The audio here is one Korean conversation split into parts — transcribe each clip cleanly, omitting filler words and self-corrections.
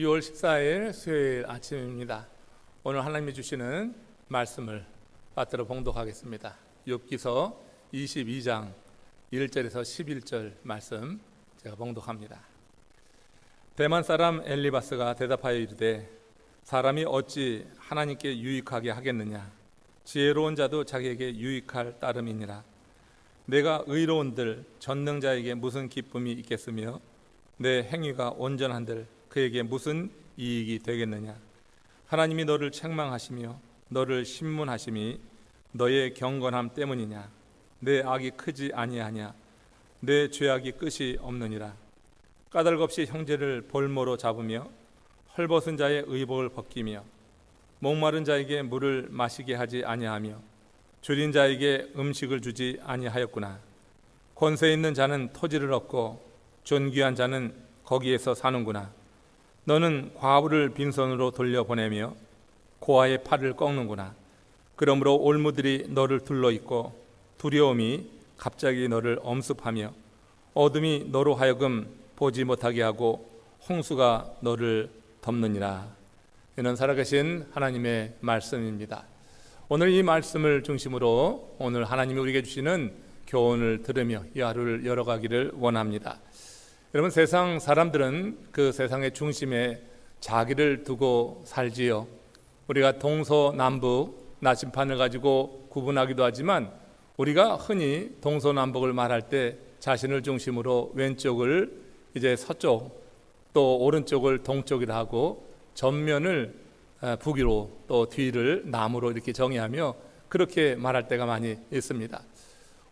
6월 14일 수요일 아침입니다. 오늘 하나님이 주시는 말씀을 받들어 봉독하겠습니다. 욥기서 22장 1절에서 11절 말씀 제가 봉독합니다. 대만 사람 엘리바스가 대답하여 이르되 사람이 어찌 하나님께 유익하게 하겠느냐? 지혜로운 자도 자기에게 유익할 따름이니라. 내가 의로운들 전능자에게 무슨 기쁨이 있겠으며 내 행위가 온전한들 그에게 무슨 이익이 되겠느냐? 하나님이 너를 책망하시며 너를 신문하심이 너의 경건함 때문이냐? 내 악이 크지 아니하냐? 내 죄악이 끝이 없느니라. 까닭없이 형제를 볼모로 잡으며 헐벗은 자의 의복을 벗기며 목마른 자에게 물을 마시게 하지 아니하며 줄인 자에게 음식을 주지 아니하였구나. 권세 있는 자는 토지를 얻고 존귀한 자는 거기에서 사는구나. 너는 과부를 빈손으로 돌려보내며 고아의 팔을 꺾는구나. 그러므로 올무들이 너를 둘러있고 두려움이 갑자기 너를 엄습하며 어둠이 너로 하여금 보지 못하게 하고 홍수가 너를 덮느니라. 이는 살아계신 하나님의 말씀입니다. 오늘 이 말씀을 중심으로 오늘 하나님이 우리에게 주시는 교훈을 들으며 이 하루를 열어가기를 원합니다. 여러분, 세상 사람들은 그 세상의 중심에 자기를 두고 살지요. 우리가 동서남북 나침판을 가지고 구분하기도 하지만 우리가 흔히 동서남북을 말할 때 자신을 중심으로 왼쪽을 이제 서쪽, 또 오른쪽을 동쪽이라 하고 전면을 북위로 또 뒤를 남으로 이렇게 정의하며 그렇게 말할 때가 많이 있습니다.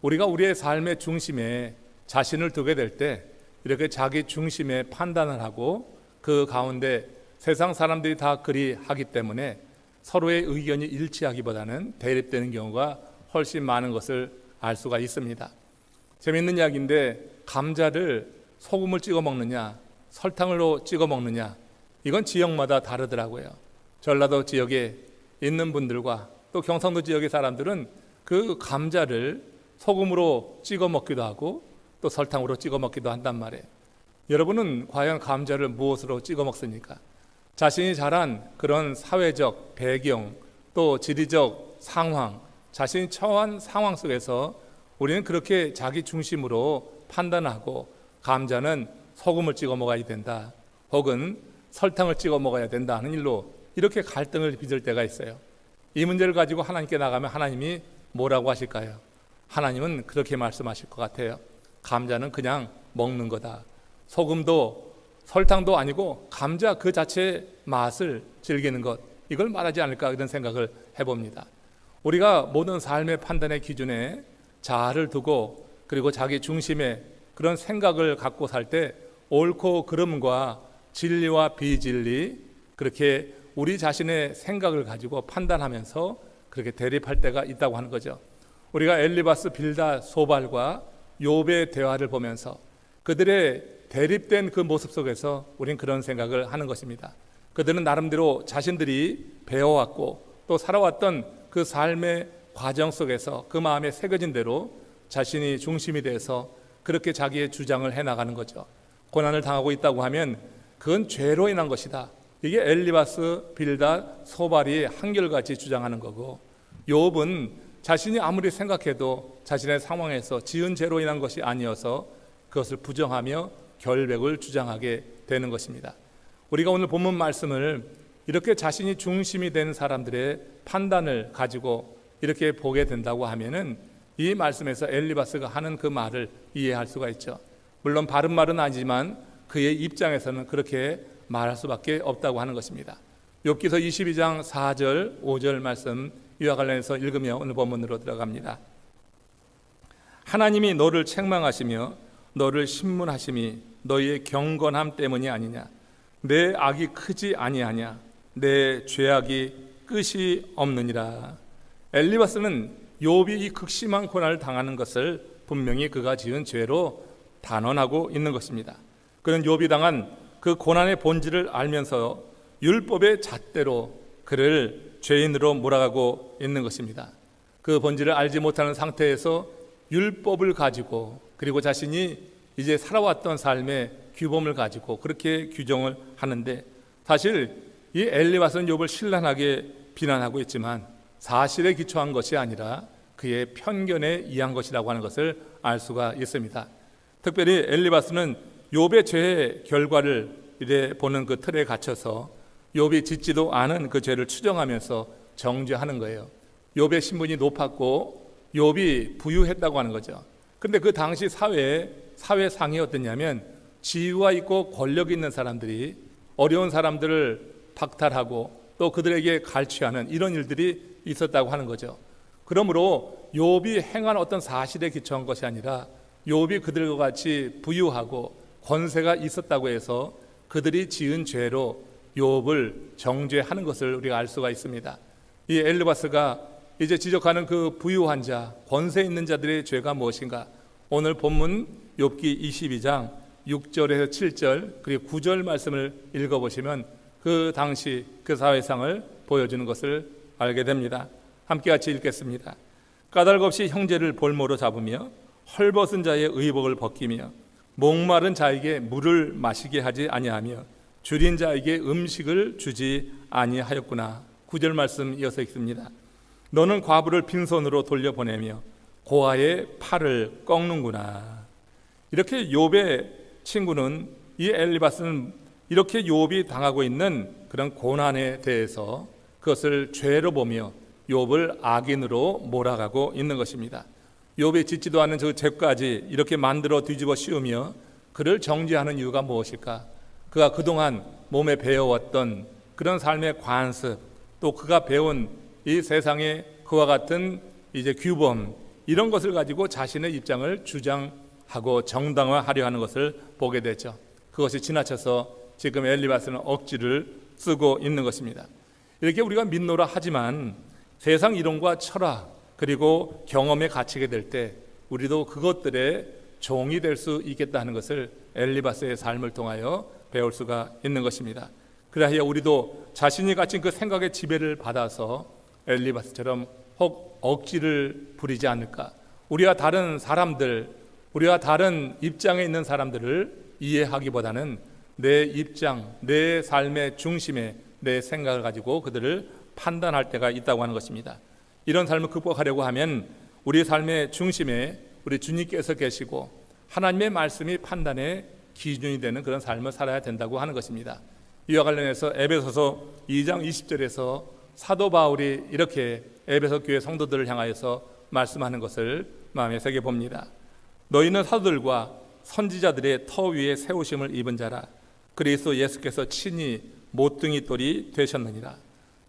우리가 우리의 삶의 중심에 자신을 두게 될 때 이렇게 자기 중심의 판단을 하고 그 가운데 세상 사람들이 다 그리 하기 때문에 서로의 의견이 일치하기보다는 대립되는 경우가 훨씬 많은 것을 알 수가 있습니다. 재미있는 이야기인데 감자를 소금을 찍어 먹느냐 설탕으로 찍어 먹느냐 이건 지역마다 다르더라고요. 전라도 지역에 있는 분들과 또 경상도 지역의 사람들은 그 감자를 소금으로 찍어 먹기도 하고 또 설탕으로 찍어 먹기도 한단 말이에요. 여러분은 과연 감자를 무엇으로 찍어 먹습니까? 자신이 자란 그런 사회적 배경 또 지리적 상황, 자신이 처한 상황 속에서 우리는 그렇게 자기 중심으로 판단하고 감자는 소금을 찍어 먹어야 된다 혹은 설탕을 찍어 먹어야 된다 하는 일로 이렇게 갈등을 빚을 때가 있어요. 이 문제를 가지고 하나님께 나가면 하나님이 뭐라고 하실까요? 하나님은 그렇게 말씀하실 것 같아요. 감자는 그냥 먹는 거다. 소금도 설탕도 아니고 감자 그 자체의 맛을 즐기는 것, 이걸 말하지 않을까 이런 생각을 해봅니다. 우리가 모든 삶의 판단의 기준에 자아를 두고 그리고 자기 중심의 그런 생각을 갖고 살 때 옳고 그름과 진리와 비진리 그렇게 우리 자신의 생각을 가지고 판단하면서 그렇게 대립할 때가 있다고 하는 거죠. 우리가 엘리바스, 빌닷, 소발과 욥의 대화를 보면서 그들의 대립된 그 모습 속에서 우리는 그런 생각을 하는 것입니다. 그들은 나름대로 자신들이 배워왔고 또 살아왔던 그 삶의 과정 속에서 그 마음에 새겨진 대로 자신이 중심이 돼서 그렇게 자기의 주장을 해나가는 거죠. 고난을 당하고 있다고 하면 그건 죄로 인한 것이다. 이게 엘리바스, 빌닷, 소발이 한결같이 주장하는 거고, 욥은 자신이 아무리 생각해도 자신의 상황에서 지은 죄로 인한 것이 아니어서 그것을 부정하며 결백을 주장하게 되는 것입니다. 우리가 오늘 본문 말씀을 이렇게 자신이 중심이 된 사람들의 판단을 가지고 이렇게 보게 된다고 하면은 이 말씀에서 엘리바스가 하는 그 말을 이해할 수가 있죠. 물론 바른 말은 아니지만 그의 입장에서는 그렇게 말할 수밖에 없다고 하는 것입니다. 욥기서 22장 4절 5절 말씀 이와 관련해서 읽으며 오늘 본문으로 들어갑니다. 하나님이 너를 책망하시며 너를 신문하심이 너희의 경건함 때문이 아니냐? 내 악이 크지 아니하냐? 내 죄악이 끝이 없느니라. 엘리바스는 욥이 이 극심한 고난을 당하는 것을 분명히 그가 지은 죄로 단언하고 있는 것입니다. 그는 욥이 당한 그 고난의 본질을 알면서 율법의 잣대로 그를 죄인으로 몰아가고 있는 것입니다. 그 본질을 알지 못하는 상태에서 율법을 가지고 그리고 자신이 이제 살아왔던 삶의 규범을 가지고 그렇게 규정을 하는데 사실 이 엘리바스는 욥을 신랄하게 비난하고 있지만 사실에 기초한 것이 아니라 그의 편견에 의한 것이라고 하는 것을 알 수가 있습니다. 특별히 엘리바스는 욥의 죄의 결과를 이래 보는 그 틀에 갇혀서 욥이 짓지도 않은 그 죄를 추정하면서 정죄하는 거예요. 욥의 신분이 높았고 욥이 부유했다고 하는 거죠. 그런데 그 당시 사회상이 어땠냐면 지위가 있고 권력이 있는 사람들이 어려운 사람들을 박탈하고 또 그들에게 갈취하는 이런 일들이 있었다고 하는 거죠. 그러므로 욥이 행한 어떤 사실에 기초한 것이 아니라 욥이 그들과 같이 부유하고 권세가 있었다고 해서 그들이 지은 죄로 욥을 정죄하는 것을 우리가 알 수가 있습니다. 이 엘리바스가 이제 지적하는 그 부유한 자, 권세 있는 자들의 죄가 무엇인가? 오늘 본문 욥기 22장 6절에서 7절 그리고 9절 말씀을 읽어보시면 그 당시 그 사회상을 보여주는 것을 알게 됩니다. 함께 같이 읽겠습니다. 까닭 없이 형제를 볼모로 잡으며 헐벗은 자의 의복을 벗기며 목마른 자에게 물을 마시게 하지 아니하며 줄인 자에게 음식을 주지 아니하였구나. 9절 말씀 이어서 읽습니다. 너는 과부를 빈손으로 돌려보내며 고아의 팔을 꺾는구나. 이렇게 욥의 친구는 이 엘리바스는 이렇게 욥이 당하고 있는 그런 고난에 대해서 그것을 죄로 보며 욥을 악인으로 몰아가고 있는 것입니다. 욥이 짓지도 않은 저 죄까지 이렇게 만들어 뒤집어 씌우며 그를 정죄하는 이유가 무엇일까? 그가 그동안 몸에 배워왔던 그런 삶의 관습, 또 그가 배운 이 세상의 그와 같은 이제 규범, 이런 것을 가지고 자신의 입장을 주장하고 정당화하려 하는 것을 보게 되죠. 그것이 지나쳐서 지금 엘리바스는 억지를 쓰고 있는 것입니다. 이렇게 우리가 믿노라 하지만 세상 이론과 철학 그리고 경험에 갇히게 될 때 우리도 그것들의 종이 될 수 있겠다는 것을 엘리바스의 삶을 통하여 배울 수가 있는 것입니다. 그래야 우리도 자신이 가진 그 생각의 지배를 받아서 엘리바스처럼 혹 억지를 부리지 않을까. 우리와 다른 사람들, 우리와 다른 입장에 있는 사람들을 이해하기보다는 내 입장, 내 삶의 중심에 내 생각을 가지고 그들을 판단할 때가 있다고 하는 것입니다. 이런 삶을 극복하려고 하면 우리 삶의 중심에 우리 주님께서 계시고 하나님의 말씀이 판단의 기준이 되는 그런 삶을 살아야 된다고 하는 것입니다. 이와 관련해서 에베소서 2장 20절에서 사도 바울이 이렇게 에베소 교회 성도들을 향하여서 말씀하는 것을 마음에 새겨 봅니다. 너희는 사도들과 선지자들의 터 위에 세우심을 입은 자라. 그리스도 예수께서 친히 모퉁이 돌이 되셨느니라.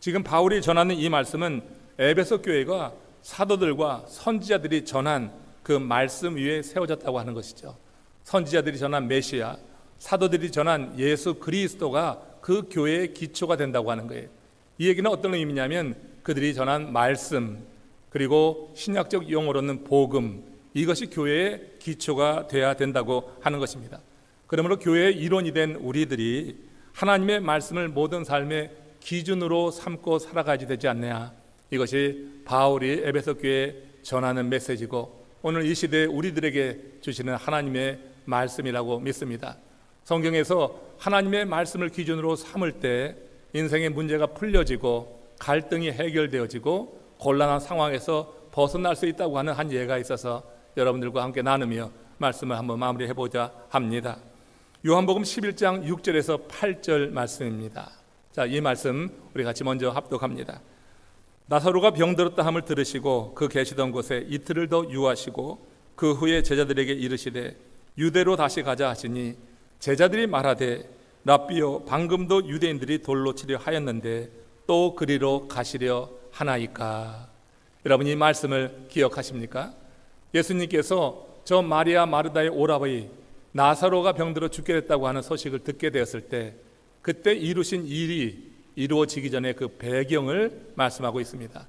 지금 바울이 전하는 이 말씀은 에베소 교회가 사도들과 선지자들이 전한 그 말씀 위에 세워졌다고 하는 것이죠. 선지자들이 전한 메시아, 사도들이 전한 예수 그리스도가 그 교회의 기초가 된다고 하는 거예요. 이 얘기는 어떤 의미냐면 그들이 전한 말씀, 그리고 신약적 용어로는 복음, 이것이 교회의 기초가 돼야 된다고 하는 것입니다. 그러므로 교회의 일원이 된 우리들이 하나님의 말씀을 모든 삶의 기준으로 삼고 살아가야 되지 않느냐. 이것이 바울이 에베소 교회에 전하는 메시지고 오늘 이 시대에 우리들에게 주시는 하나님의 말씀이라고 믿습니다. 성경에서 하나님의 말씀을 기준으로 삼을 때 인생의 문제가 풀려지고 갈등이 해결되어지고 곤란한 상황에서 벗어날 수 있다고 하는 한 예가 있어서 여러분들과 함께 나누며 말씀을 한번 마무리해보자 합니다. 요한복음 11장 6절에서 8절 말씀입니다. 자, 이 말씀 우리 같이 먼저 합독합니다. 나사로가 병들었다 함을 들으시고 그 계시던 곳에 이틀을 더 유하시고 그 후에 제자들에게 이르시되 유대로 다시 가자 하시니 제자들이 말하되 랍비여 방금도 유대인들이 돌로 치려 하였는데 또 그리로 가시려 하나이까. 여러분 이 말씀을 기억하십니까? 예수님께서 저 마리아 마르다의 오라버니 나사로가 병들어 죽게 됐다고 하는 소식을 듣게 되었을 때 그때 이루신 일이 이루어지기 전에 그 배경을 말씀하고 있습니다.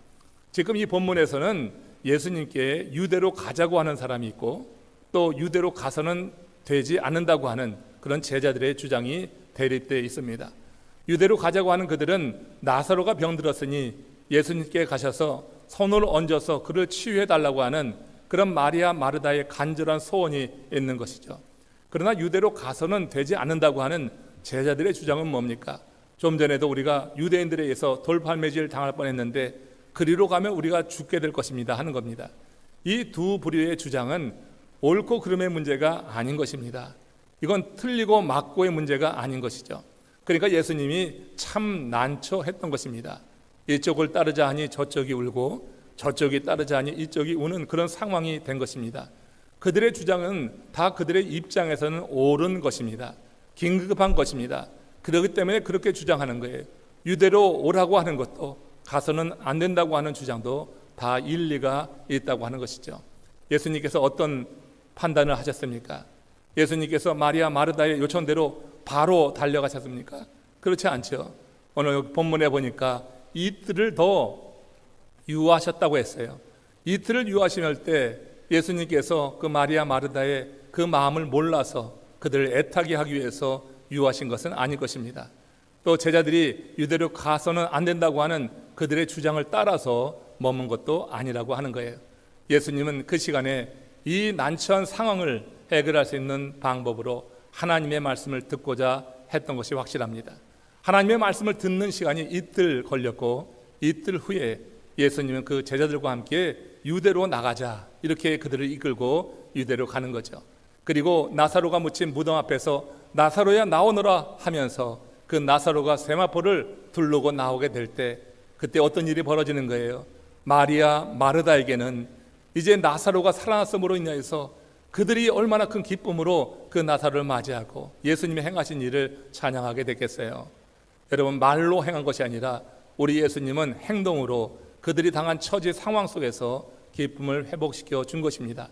지금 이 본문에서는 예수님께 유대로 가자고 하는 사람이 있고 또 유대로 가서는 되지 않는다고 하는 그런 제자들의 주장이 대립되어 있습니다. 유대로 가자고 하는 그들은 나사로가 병들었으니 예수님께 가셔서 손을 얹어서 그를 치유해 달라고 하는 그런 마리아 마르다의 간절한 소원이 있는 것이죠. 그러나 유대로 가서는 되지 않는다고 하는 제자들의 주장은 뭡니까? 좀 전에도 우리가 유대인들에 의해서 돌팔매질 당할 뻔했는데 그리로 가면 우리가 죽게 될 것입니다 하는 겁니다. 이 두 부류의 주장은 옳고 그름의 문제가 아닌 것입니다. 이건 틀리고 맞고의 문제가 아닌 것이죠. 그러니까 예수님이 참 난처했던 것입니다. 이쪽을 따르자 하니 저쪽이 울고 저쪽이 따르자 하니 이쪽이 우는 그런 상황이 된 것입니다. 그들의 주장은 다 그들의 입장에서는 옳은 것입니다. 긴급한 것입니다. 그렇기 때문에 그렇게 주장하는 거예요. 유대로 오라고 하는 것도 가서는 안 된다고 하는 주장도 다 일리가 있다고 하는 것이죠. 예수님께서 어떤 판단을 하셨습니까? 예수님께서 마리아 마르다의 요청대로 바로 달려가셨습니까? 그렇지 않죠. 오늘 본문에 보니까 이틀을 더 유하셨다고 했어요. 이틀을 유하실 때 예수님께서 그 마리아 마르다의 그 마음을 몰라서 그들을 애타게 하기 위해서 유하신 것은 아닐 것입니다. 또 제자들이 유대로 가서는 안 된다고 하는 그들의 주장을 따라서 머문 것도 아니라고 하는 거예요. 예수님은 그 시간에 이 난처한 상황을 해결할 수 있는 방법으로 하나님의 말씀을 듣고자 했던 것이 확실합니다. 하나님의 말씀을 듣는 시간이 이틀 걸렸고 이틀 후에 예수님은 그 제자들과 함께 유대로 나가자 이렇게 그들을 이끌고 유대로 가는 거죠. 그리고 나사로가 묻힌 무덤 앞에서 나사로야 나오너라 하면서 그 나사로가 세마포를 두르고 나오게 될 때 그때 어떤 일이 벌어지는 거예요. 마리아 마르다에게는 이제 나사로가 살아났음으로 인하여서 그들이 얼마나 큰 기쁨으로 그 나사로를 맞이하고 예수님이 행하신 일을 찬양하게 됐겠어요. 여러분, 말로 행한 것이 아니라 우리 예수님은 행동으로 그들이 당한 처지 상황 속에서 기쁨을 회복시켜 준 것입니다.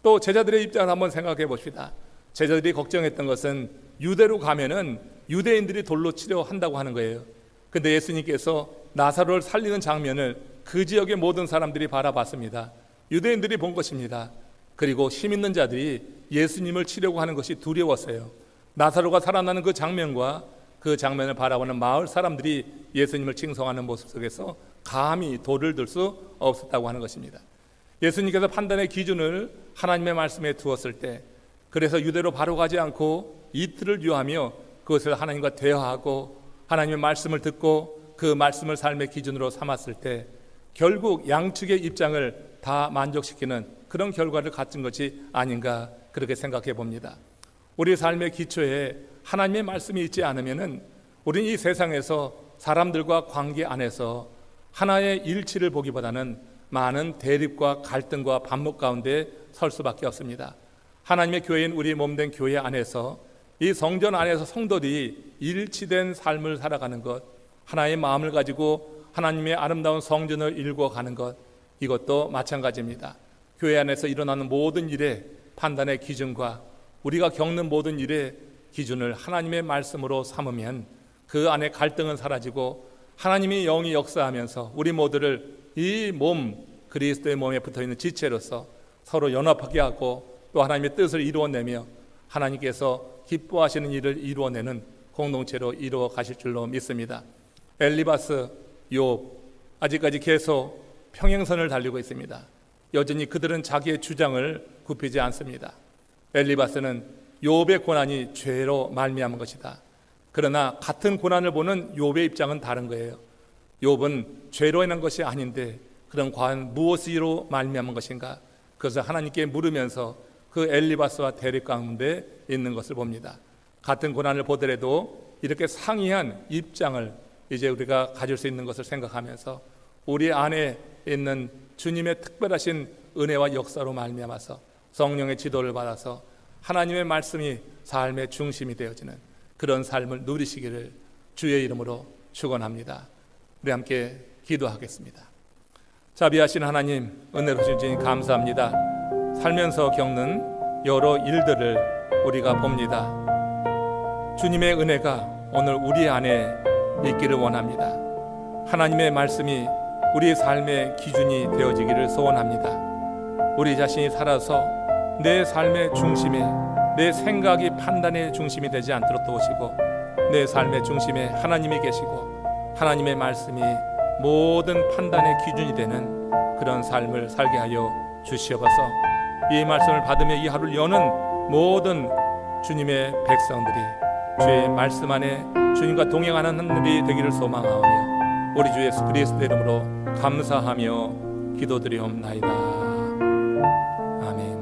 또 제자들의 입장을 한번 생각해 봅시다. 제자들이 걱정했던 것은 유대로 가면은 유대인들이 돌로 치려 한다고 하는 거예요. 근데 예수님께서 나사로를 살리는 장면을 그 지역의 모든 사람들이 바라봤습니다. 유대인들이 본 것입니다. 그리고 힘 있는 자들이 예수님을 치려고 하는 것이 두려웠어요. 나사로가 살아나는 그 장면과 그 장면을 바라보는 마을 사람들이 예수님을 칭송하는 모습 속에서 감히 돌을 들 수 없었다고 하는 것입니다. 예수님께서 판단의 기준을 하나님의 말씀에 두었을 때, 그래서 유대로 바로 가지 않고 이틀을 유하며 그것을 하나님과 대화하고 하나님의 말씀을 듣고 그 말씀을 삶의 기준으로 삼았을 때 결국 양측의 입장을 다 만족시키는 그런 결과를 갖춘 것이 아닌가 그렇게 생각해 봅니다. 우리 삶의 기초에 하나님의 말씀이 있지 않으면은 우리는 이 세상에서 사람들과 관계 안에서 하나의 일치를 보기보다는 많은 대립과 갈등과 반목 가운데 설 수밖에 없습니다. 하나님의 교회인 우리 몸된 교회 안에서 이 성전 안에서 성도들이 일치된 삶을 살아가는 것, 하나의 마음을 가지고 하나님의 아름다운 성전을 일궈가는 것, 이것도 마찬가지입니다. 교회 안에서 일어나는 모든 일의 판단의 기준과 우리가 겪는 모든 일의 기준을 하나님의 말씀으로 삼으면 그 안에 갈등은 사라지고 하나님이 영이 역사하면서 우리 모두를 이 몸, 그리스도의 몸에 붙어있는 지체로서 서로 연합하게 하고 또 하나님의 뜻을 이루어내며 하나님께서 기뻐하시는 일을 이루어내는 공동체로 이루어 가실 줄로 믿습니다. 엘리바스, 욥 아직까지 계속 평행선을 달리고 있습니다. 여전히 그들은 자기의 주장을 굽히지 않습니다. 엘리바스는 욥의 고난이 죄로 말미암은 것이다. 그러나 같은 고난을 보는 욥의 입장은 다른 거예요. 욥은 죄로 인한 것이 아닌데 그럼 과연 무엇으로 말미암은 것인가? 그것을 하나님께 물으면서 그 엘리바스와 대립 가운데 있는 것을 봅니다. 같은 고난을 보더라도 이렇게 상이한 입장을 이제 우리가 가질 수 있는 것을 생각하면서 우리 안에 있는 주님의 특별하신 은혜와 역사로 말미암아서 성령의 지도를 받아서 하나님의 말씀이 삶의 중심이 되어지는 그런 삶을 누리시기를 주의 이름으로 축원합니다. 우리 함께 기도하겠습니다. 자비하신 하나님, 은혜로우신 주님 감사합니다. 살면서 겪는 여러 일들을 우리가 봅니다. 주님의 은혜가 오늘 우리 안에 있기를 원합니다. 하나님의 말씀이 우리의 삶의 기준이 되어지기를 소원합니다. 우리 자신이 살아서 내 삶의 중심에 내 생각이 판단의 중심이 되지 않도록 도우시고 내 삶의 중심에 하나님이 계시고 하나님의 말씀이 모든 판단의 기준이 되는 그런 삶을 살게 하여 주시옵소서. 이 말씀을 받으며 이 하루를 여는 모든 주님의 백성들이 주의 말씀 안에 주님과 동행하는 하늘이 되기를 소망하오며 우리 주 예수 그리스도의 이름으로 감사하며 기도드리옵나이다. 아멘.